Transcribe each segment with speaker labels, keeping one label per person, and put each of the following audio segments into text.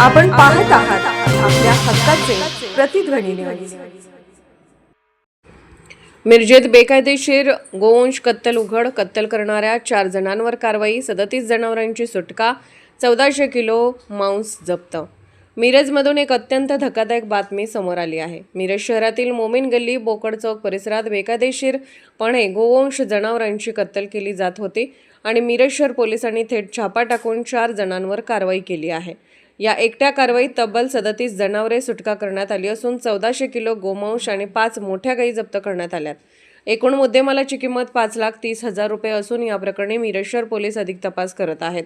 Speaker 1: आपण पाहत आहात आपल्या हक्काचे प्रतिध्वनी न्यूज। मिरजेत बेकायदेशीर गोवंश कत्तल उघड, कत्तल करणाऱ्या 4 जणांवर कारवाई, 37 जनावरांची सुटका, 1400 किलो मांस जप्त। मिरजमधून एक अत्यंत धक्कादायक बातमी समोर आली आहे। मिरज शहरातील मोमीन गल्ली बोकड चौक परिसरात बेकायदेशीरपणे गोवंश जनावरांची कत्तल केली जात होती आणि मिरज शहर पोलिसांनी थेट छापा टाकून 4 जणांवर कारवाई केली आहे। या एकट्या कारवाईत तब्बल 37 जनावरे सुटका करण्यात आली असून 1400 किलो गोमांस आणि 5 मोठ्या गायी जप्त करण्यात आल्यात। एकूण मुद्देमालाची किंमत 5,30,000 रुपये असून या प्रकरणी मिरज शहर पोलीस अधिक तपास करत आहेत।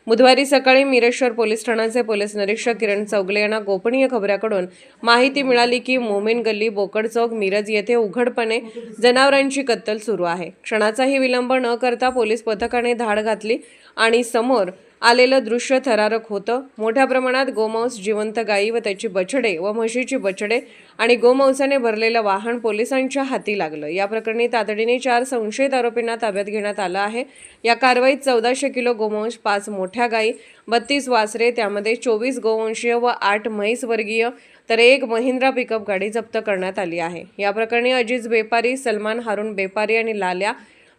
Speaker 1: बुधवारी सकाळी मिरज शहर पोलीस ठाण्याचे पोलीस निरीक्षक किरण चौगले यांना गोपनीय खबराकडून माहिती मिळाली की मोमीन गल्ली बोकड चौक मिरज येथे उघडपणे जनावरांची कत्तल सुरू आहे। क्षणाचाही विलंब न करता पोलीस पथकाने धाड घातली आणि समोर आलेलं दृश्य थरारक होतं। मोठ्या प्रमाणात गोमांस, जिवंत गायी व त्याची बछडे व म्हशीची बछडे आणि गोमांसाने भरलेलं वाहन पोलिसांच्या हाती लागलं। या प्रकरणी तातडीने 4 संशयित आरोपींना ताब्यात घेण्यात आलं आहे। या कारवाईत 1400 किलो गोमांस, 5 मोठ्या गायी, 32 वासरे, त्यामध्ये 24 गोवंशीय व 8 म्हैस वर्गीय तर 1 महिंद्रा पिकअप गाडी जप्त करण्यात आली आहे। या प्रकरणी अजीज बेपारी, सलमान हारून बेपारी आणि लाल्या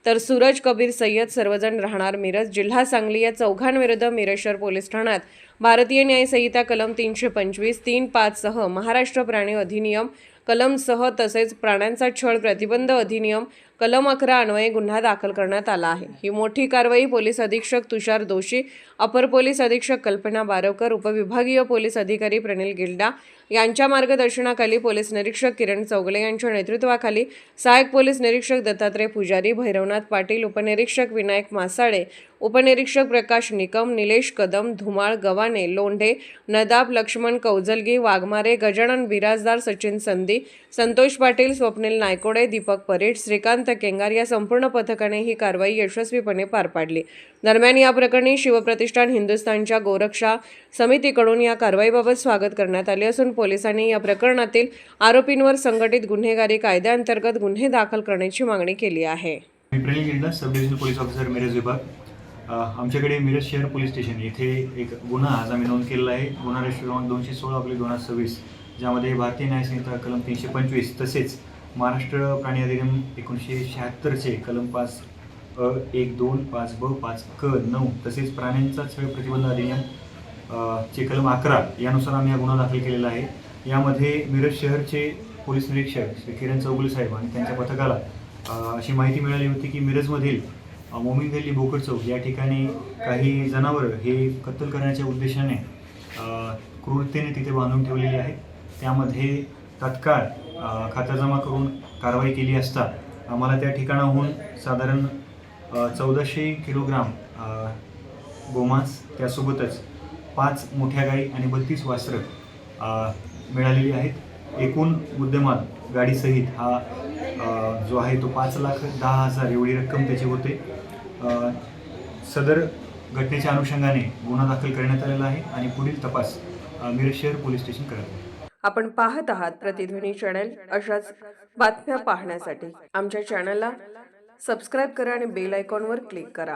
Speaker 1: तर सूरज कबीर सय्यद सर्वजण राहणार मिरज, जिल्हा सांगली या चौघांविरुद्ध मिरज शहर पोलीस ठाण्यात भारतीय न्याय संहिता कलम 325, 3.5 सह महाराष्ट्र प्राणी अधिनियम कलम सह तसेच प्राण्यांचा छळ प्रतिबंध अधिनियम कलम 11 अन्वये गुन्हा दाखल करण्यात आला आहे। ही मोठी कारवाई पोलीस अधीक्षक तुषार दोशी, अपर पोलीस अधीक्षक कल्पना बारवकर, उपविभागीय पोलीस अधिकारी प्रणिल गिल्डा यांच्या मार्गदर्शनाखाली पोलीस निरीक्षक किरण चौगले यांच्या नेतृत्वाखाली सहाय्यक पोलीस निरीक्षक दत्तात्रय पुजारी, भैरवनाथ पाटील, उपनिरीक्षक विनायक मासाळे, उपनिरीक्षक प्रकाश निकम, निलेश कदम, धुमाळ, गव्हाणे, लोंढे, नदाब, लक्ष्मण कौजलगी, वाघमारे, गजानन बिराजदार, सचिन संधी, संतोष पाटील, स्वप्नील नायकोडे, दीपक परेड, श्रीकांत केंगार या संपूर्ण पथकाने ही कारवाई यशस्वीपणे पार पाडली। दरम्यान या प्रकरणी शिवप्रतिष्ठान हिंदुस्थानच्या गोरक्षा समितीकडून या कारवाईबाबत स्वागत करण्यात आले असून पोलिसांनी या प्रकरणातील आरोपींवर संघटित गुन्हेगारी कायद्याअंतर्गत गुन्हे दाखल करण्याची मागणी केली आहे।
Speaker 2: मी Pranil Gilda, sub divisional police officer Miraj विभाग। आमच्याकडे मिरज शहर पोलीस स्टेशन येथे एक गुन्हा आज आम्ही नोंद केलेला आहे। गुन्हा रजिस्टर क्रमांक 216/2026, ज्यामध्ये भारतीय न्याय संहिता कलम 325 तसेच महाराष्ट्र प्राणी अधिनियम 1976चे कलम 5 अ 1, 2, 5 ब, 5 क, 9 तसेच प्राण्यांचा छळ प्रतिबंध अधिनियम चे कलम 11 यानुसार आम्ही हा गुन्हा दाखल केलेला आहे। यामध्ये मिरज शहरचे पोलीस निरीक्षक श्री किरण चौगले साहेब आणि त्यांच्या पथकाला अशी माहिती मिळाली होती की मिरजमधील मोमीन गल्ली बोकड चौक या ठिकाणी काही जनावरं हे कत्तल करण्याच्या उद्देशाने क्रूरतेने तिथे बांधून ठेवलेली आहेत। त्यामध्ये तत्काळ खाता जमा करून कारवाई केली असता आम्हाला त्या ठिकाणाहून साधारण 1400 किलोग्राम गोमांस, त्यासोबतच 5 मोठ्या गायी आणि 32 वासरं मिळालेली आहेत। एकूण मुद्देमाल गाडीसहित हा जो आहे तो 5,10,000 एवढी रक्कम त्याची होते। सदर घटनेच्या अनुषंगाने गुन्हा दाखल करण्यात आलेला आहे आणि पुढील तपास मिरज शहर पोलीस स्टेशन करत आहे।
Speaker 1: आपण पाहत आहात प्रतिध्वनी चॅनल। अशाच बातम्या पाहण्यासाठी आमच्या चॅनलला सबस्क्राईब करा आणि बेल आयकॉनवर क्लिक करा।